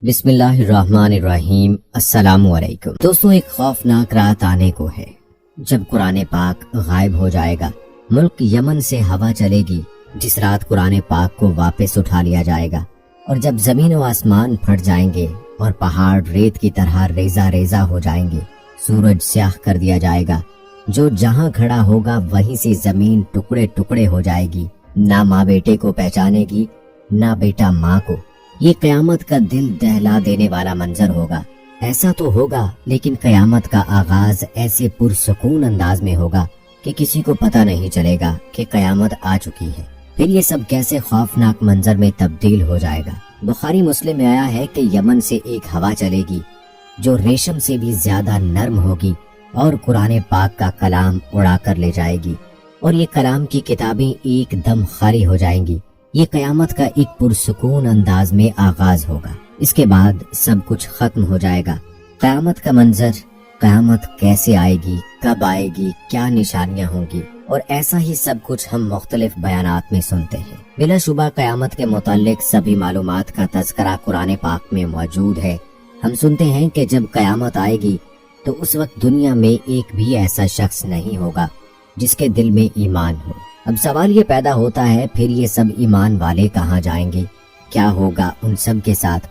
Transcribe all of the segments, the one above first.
بسم اللہ الرحمن الرحیم۔ السلام علیکم دوستوں، ایک خوفناک رات آنے کو ہے جب قرآن پاک غائب ہو جائے گا۔ ملک یمن سے ہوا چلے گی جس رات قرآن پاک کو واپس اٹھا لیا جائے گا، اور جب زمین و آسمان پھٹ جائیں گے اور پہاڑ ریت کی طرح ریزہ ریزہ ہو جائیں گے، سورج سیاہ کر دیا جائے گا، جو جہاں کھڑا ہوگا وہیں سے زمین ٹکڑے ٹکڑے ہو جائے گی، نہ ماں بیٹے کو پہچانے گی نہ بیٹا ماں کو۔ یہ قیامت کا دل دہلا دینے والا منظر ہوگا۔ ایسا تو ہوگا، لیکن قیامت کا آغاز ایسے پرسکون انداز میں ہوگا کہ کسی کو پتہ نہیں چلے گا کہ قیامت آ چکی ہے۔ پھر یہ سب کیسے خوفناک منظر میں تبدیل ہو جائے گا۔ بخاری مسلم میں آیا ہے کہ یمن سے ایک ہوا چلے گی جو ریشم سے بھی زیادہ نرم ہوگی اور قرآن پاک کا کلام اڑا کر لے جائے گی، اور یہ کلام کی کتابیں ایک دم خالی ہو جائیں گی۔ یہ قیامت کا ایک پرسکون انداز میں آغاز ہوگا۔ اس کے بعد سب کچھ ختم ہو جائے گا۔ قیامت کا منظر، قیامت کیسے آئے گی، کب آئے گی، کیا نشانیاں ہوں گی، اور ایسا ہی سب کچھ ہم مختلف بیانات میں سنتے ہیں۔ بلا شبہ قیامت کے متعلق سبھی معلومات کا تذکرہ قرآن پاک میں موجود ہے۔ ہم سنتے ہیں کہ جب قیامت آئے گی تو اس وقت دنیا میں ایک بھی ایسا شخص نہیں ہوگا جس کے دل میں ایمان ہو۔ اب سوال یہ پیدا ہوتا ہے، پھر یہ سب ایمان والے کہاں جائیں گے؟ کیا ہوگا ان سب کے ساتھ؟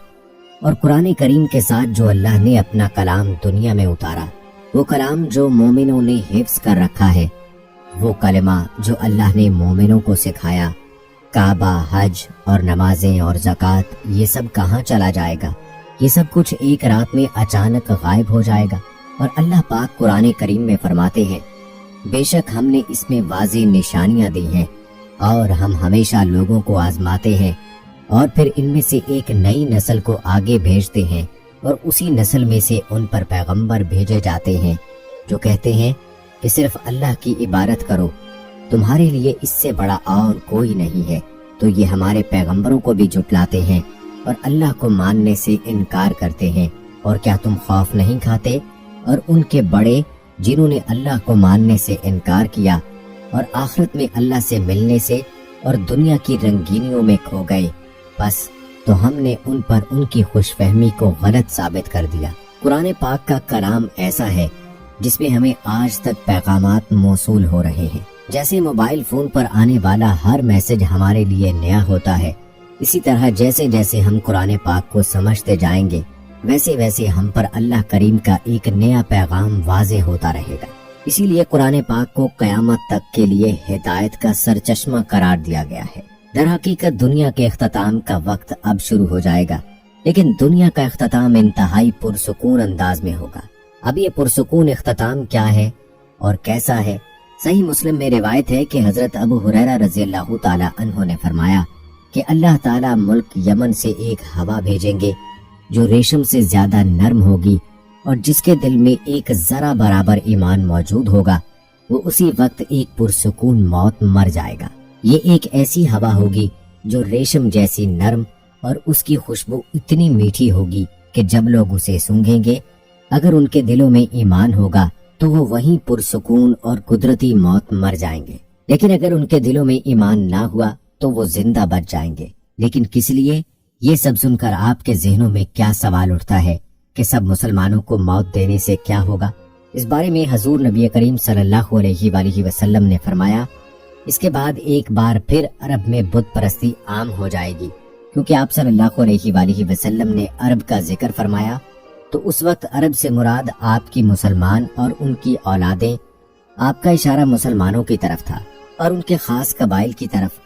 اور قرآن کریم کے ساتھ جو اللہ نے اپنا کلام دنیا میں اتارا، وہ کلام جو مومنوں نے حفظ کر رکھا ہے، وہ کلمہ جو اللہ نے مومنوں کو سکھایا، کعبہ، حج اور نمازیں اور زکوٰۃ، یہ سب کہاں چلا جائے گا؟ یہ سب کچھ ایک رات میں اچانک غائب ہو جائے گا۔ اور اللہ پاک قرآن کریم میں فرماتے ہیں، بے شک ہم نے اس میں واضح نشانیاں دی ہیں، اور ہم ہمیشہ لوگوں کو آزماتے ہیں، اور پھر ان میں سے ایک نئی نسل کو آگے بھیجتے ہیں، اور اسی نسل میں سے ان پر پیغمبر بھیجے جاتے ہیں جو کہتے ہیں کہ صرف اللہ کی عبادت کرو، تمہارے لیے اس سے بڑا اور کوئی نہیں ہے۔ تو یہ ہمارے پیغمبروں کو بھی جھٹلاتے ہیں اور اللہ کو ماننے سے انکار کرتے ہیں۔ اور کیا تم خوف نہیں کھاتے؟ اور ان کے بڑے جنہوں نے اللہ کو ماننے سے انکار کیا اور آخرت میں اللہ سے ملنے سے اور دنیا کی رنگینیوں میں کھو گئے، بس تو ہم نے ان پر ان کی خوش فہمی کو غلط ثابت کر دیا۔ قرآن پاک کا کلام ایسا ہے جس میں ہمیں آج تک پیغامات موصول ہو رہے ہیں۔ جیسے موبائل فون پر آنے والا ہر میسج ہمارے لیے نیا ہوتا ہے، اسی طرح جیسے جیسے ہم قرآن پاک کو سمجھتے جائیں گے، ویسے ویسے ہم پر اللہ کریم کا ایک نیا پیغام واضح ہوتا رہے گا۔ اسی لیے قرآن پاک کو قیامت تک کے لیے ہدایت کا سرچشمہ قرار دیا گیا ہے۔ در حقیقت دنیا کے اختتام کا وقت اب شروع ہو جائے گا، لیکن دنیا کا اختتام انتہائی پرسکون انداز میں ہوگا۔ اب یہ پرسکون اختتام کیا ہے اور کیسا ہے؟ صحیح مسلم میں روایت ہے کہ حضرت ابو ہریرہ رضی اللہ تعالی عنہ نے فرمایا کہ اللہ تعالی ملک یمن سے ایک ہوا بھیجیں گے جو ریشم سے زیادہ نرم ہوگی، اور جس کے دل میں ایک ذرا برابر ایمان موجود ہوگا، وہ اسی وقت ایک پرسکون موت مر جائے گا۔ یہ ایک ایسی ہوا ہوگی جو ریشم جیسی نرم، اور اس کی خوشبو اتنی میٹھی ہوگی کہ جب لوگ اسے سونگھیں گے، اگر ان کے دلوں میں ایمان ہوگا تو وہ وہیں پرسکون اور قدرتی موت مر جائیں گے، لیکن اگر ان کے دلوں میں ایمان نہ ہوا تو وہ زندہ بچ جائیں گے۔ لیکن کس لیے؟ یہ سب سن کر آپ کے ذہنوں میں کیا سوال اٹھتا ہے کہ سب مسلمانوں کو موت دینے سے کیا ہوگا؟ اس بارے میں حضور نبی کریم صلی اللہ علیہ وآلہ وسلم نے فرمایا، اس کے بعد ایک بار پھر عرب میں بت پرستی عام ہو جائے گی، کیونکہ آپ صلی اللہ علیہ وآلہ وسلم نے عرب کا ذکر فرمایا، تو اس وقت عرب سے مراد آپ کی مسلمان اور ان کی اولادیں۔ آپ کا اشارہ مسلمانوں کی طرف تھا اور ان کے خاص قبائل کی طرف،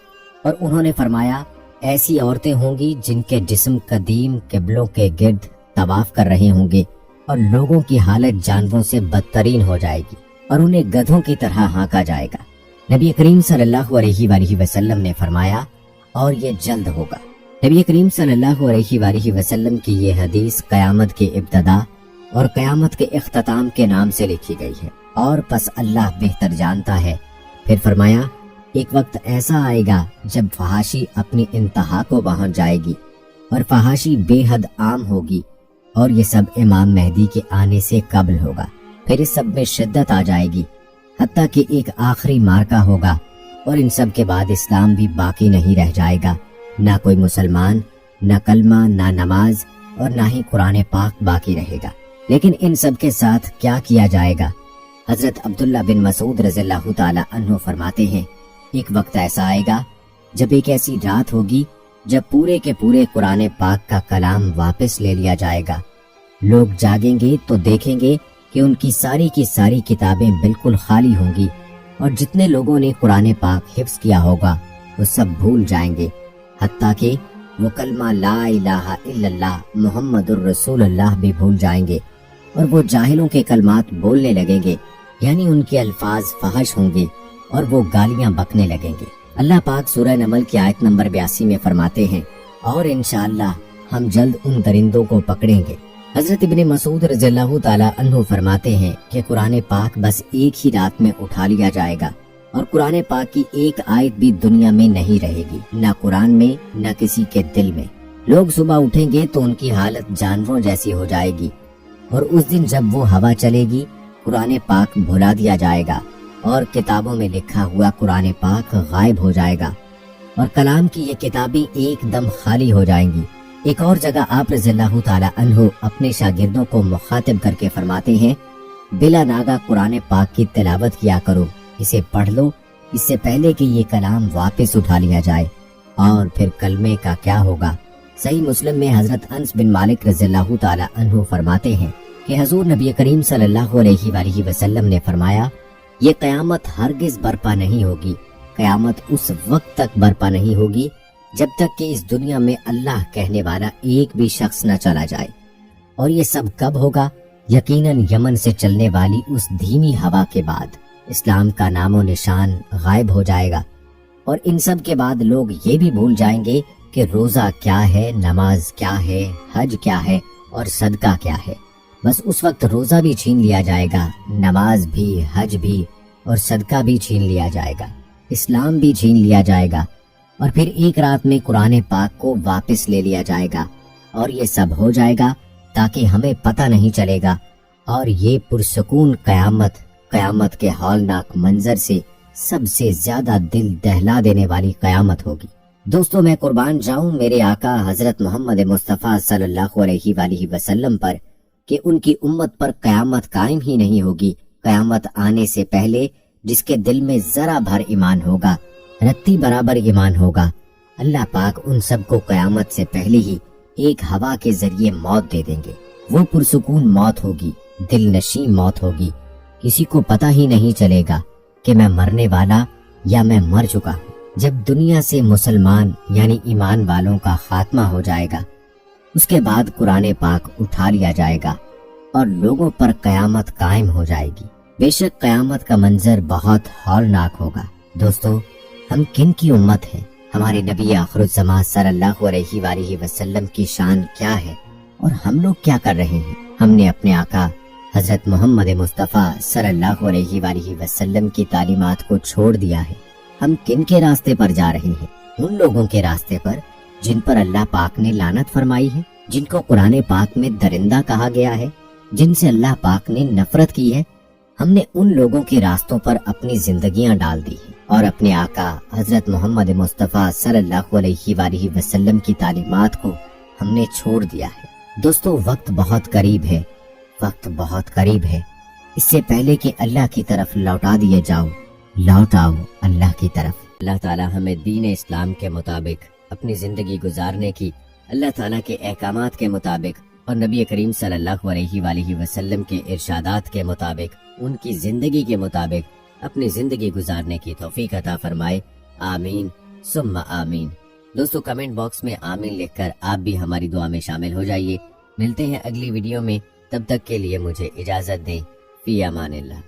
اور انہوں نے فرمایا، ایسی عورتیں ہوں گی جن کے جسم قدیم قبلوں کے گرد طواف کر رہے ہوں گے، اور لوگوں کی حالت جانوروں سے بدترین ہو جائے گی، اور انہیں گدھوں کی طرح ہانکا جائے گا۔ نبی کریم صلی اللہ علیہ وآلہ وسلم نے فرمایا، اور یہ جلد ہوگا۔ نبی کریم صلی اللہ علیہ وآلہ وسلم کی یہ حدیث قیامت کے ابتدا اور قیامت کے اختتام کے نام سے لکھی گئی ہے، اور پس اللہ بہتر جانتا ہے۔ پھر فرمایا، ایک وقت ایسا آئے گا جب فحاشی اپنی انتہا کو پہنچ جائے گی، اور فحاشی بے حد عام ہوگی، اور یہ سب امام مہدی کے آنے سے قبل ہوگا۔ پھر اس سب میں شدت آ جائے گی، حتیٰ کہ ایک آخری مارکہ ہوگا، اور ان سب کے بعد اسلام بھی باقی نہیں رہ جائے گا، نہ کوئی مسلمان، نہ کلمہ، نہ نماز، اور نہ ہی قرآن پاک باقی رہے گا۔ لیکن ان سب کے ساتھ کیا کیا جائے گا؟ حضرت عبداللہ بن مسعود رضی اللہ تعالی عنہ فرماتے ہیں، ایک وقت ایسا آئے گا جب ایک ایسی رات ہوگی جب پورے کے پورے قرآن پاک کا کلام واپس لے لیا جائے گا۔ لوگ جاگیں گے تو دیکھیں گے کہ ان کی ساری کتابیں بالکل خالی ہوں گی، اور جتنے لوگوں نے قرآن پاک حفظ کیا ہوگا وہ سب بھول جائیں گے، حتیٰ کہ وہ کلمہ لا الہ الا اللہ محمد الرسول اللہ بھی بھول جائیں گے، اور وہ جاہلوں کے کلمات بولنے لگیں گے، یعنی ان کے الفاظ فحش ہوں گے اور وہ گالیاں بکنے لگیں گے۔ اللہ پاک سورہ نمل کی آیت نمبر 82 میں فرماتے ہیں، اور انشاءاللہ ہم جلد ان درندوں کو پکڑیں گے۔ حضرت ابن مسعود رضی اللہ تعالی عنہ فرماتے ہیں کہ قرآن پاک بس ایک ہی رات میں اٹھا لیا جائے گا، اور قرآن پاک کی ایک آیت بھی دنیا میں نہیں رہے گی، نہ قرآن میں نہ کسی کے دل میں۔ لوگ صبح اٹھیں گے تو ان کی حالت جانوروں جیسی ہو جائے گی، اور اس دن جب وہ ہوا چلے گی قرآن پاک بھلا دیا جائے گا، اور کتابوں میں لکھا ہوا قرآن پاک غائب ہو جائے گا، اور کلام کی یہ کتابیں ایک دم خالی ہو جائیں گی۔ ایک اور جگہ آپ رضی اللہ تعالی عنہ اپنے شاگردوں کو مخاطب کر کے فرماتے ہیں، بلا ناگا قرآن پاک کی تلاوت کیا کرو، اسے پڑھ لو اس سے پہلے کہ یہ کلام واپس اٹھا لیا جائے، اور پھر کلمے کا کیا ہوگا؟ صحیح مسلم میں حضرت انس بن مالک رضی اللہ تعالی عنہ فرماتے ہیں کہ حضور نبی کریم صلی اللہ علیہ وآلہ وسلم نے فرمایا، یہ قیامت ہرگز برپا نہیں ہوگی، قیامت اس وقت تک برپا نہیں ہوگی جب تک کہ اس دنیا میں اللہ کہنے والا ایک بھی شخص نہ چلا جائے۔ اور یہ سب کب ہوگا؟ یقیناً یمن سے چلنے والی اس دھیمی ہوا کے بعد۔ اسلام کا نام و نشان غائب ہو جائے گا، اور ان سب کے بعد لوگ یہ بھی بھول جائیں گے کہ روزہ کیا ہے، نماز کیا ہے، حج کیا ہے اور صدقہ کیا ہے۔ بس اس وقت روزہ بھی چھین لیا جائے گا، نماز بھی، حج بھی اور صدقہ بھی چھین لیا جائے گا، اسلام بھی چھین لیا جائے گا، اور پھر ایک رات میں قرآن پاک کو واپس لے لیا جائے گا، اور یہ سب ہو جائے گا تاکہ ہمیں پتہ نہیں چلے گا، اور یہ پرسکون قیامت کے ہولناک منظر سے سب سے زیادہ دل دہلا دینے والی قیامت ہوگی۔ دوستو، میں قربان جاؤں میرے آقا حضرت محمد مصطفیٰ صلی اللہ علیہ وآلہ وسلم پر کہ ان کی امت پر قیامت قائم ہی نہیں ہوگی۔ قیامت آنے سے پہلے جس کے دل میں ذرا بھر ایمان ہوگا، رتی برابر ایمان ہوگا، اللہ پاک ان سب کو قیامت سے پہلے ہی ایک ہوا کے ذریعے موت دے دیں گے۔ وہ پرسکون موت ہوگی، دل نشیں موت ہوگی، کسی کو پتہ ہی نہیں چلے گا کہ میں مرنے والا یا میں مر چکا ہوں۔ جب دنیا سے مسلمان یعنی ایمان والوں کا خاتمہ ہو جائے گا، اس کے بعد قرآن پاک اٹھا لیا جائے گا اور لوگوں پر قیامت قائم ہو جائے گی۔ بے شک قیامت کا منظر بہت ہولناک ہوگا۔ دوستو، ہم کن کی امت ہیں؟ ہمارے نبی آخر الزمان صلی اللہ علیہ وآلہ وسلم کی شان کیا ہے اور ہم لوگ کیا کر رہے ہیں؟ ہم نے اپنے آقا حضرت محمد مصطفیٰ صلی اللہ علیہ وآلہ وسلم کی تعلیمات کو چھوڑ دیا ہے۔ ہم کن کے راستے پر جا رہے ہیں؟ ان لوگوں کے راستے پر جن پر اللہ پاک نے لعنت فرمائی ہے، جن کو قرآن پاک میں درندہ کہا گیا ہے، جن سے اللہ پاک نے نفرت کی ہے۔ ہم نے ان لوگوں کے راستوں پر اپنی زندگیاں ڈال دی ہیں، اور اپنے آقا حضرت محمد مصطفیٰ صلی اللہ علیہ وآلہ وسلم کی تعلیمات کو ہم نے چھوڑ دیا ہے۔ دوستو، وقت بہت قریب ہے، وقت بہت قریب ہے۔ اس سے پہلے کہ اللہ کی طرف لوٹا دیے جاؤ، لوٹ آؤ اللہ کی طرف۔ اللہ تعالیٰ ہمیں دین اسلام کے مطابق اپنی زندگی گزارنے کی، اللہ تعالیٰ کے احکامات کے مطابق اور نبی کریم صلی اللہ علیہ وآلہ وسلم کے ارشادات کے مطابق، ان کی زندگی کے مطابق اپنی زندگی گزارنے کی توفیق عطا فرمائے۔ آمین ثم آمین۔ دوستو، کمنٹ باکس میں آمین لکھ کر آپ بھی ہماری دعا میں شامل ہو جائیے۔ ملتے ہیں اگلی ویڈیو میں، تب تک کے لیے مجھے اجازت دیں۔ فی امان اللہ۔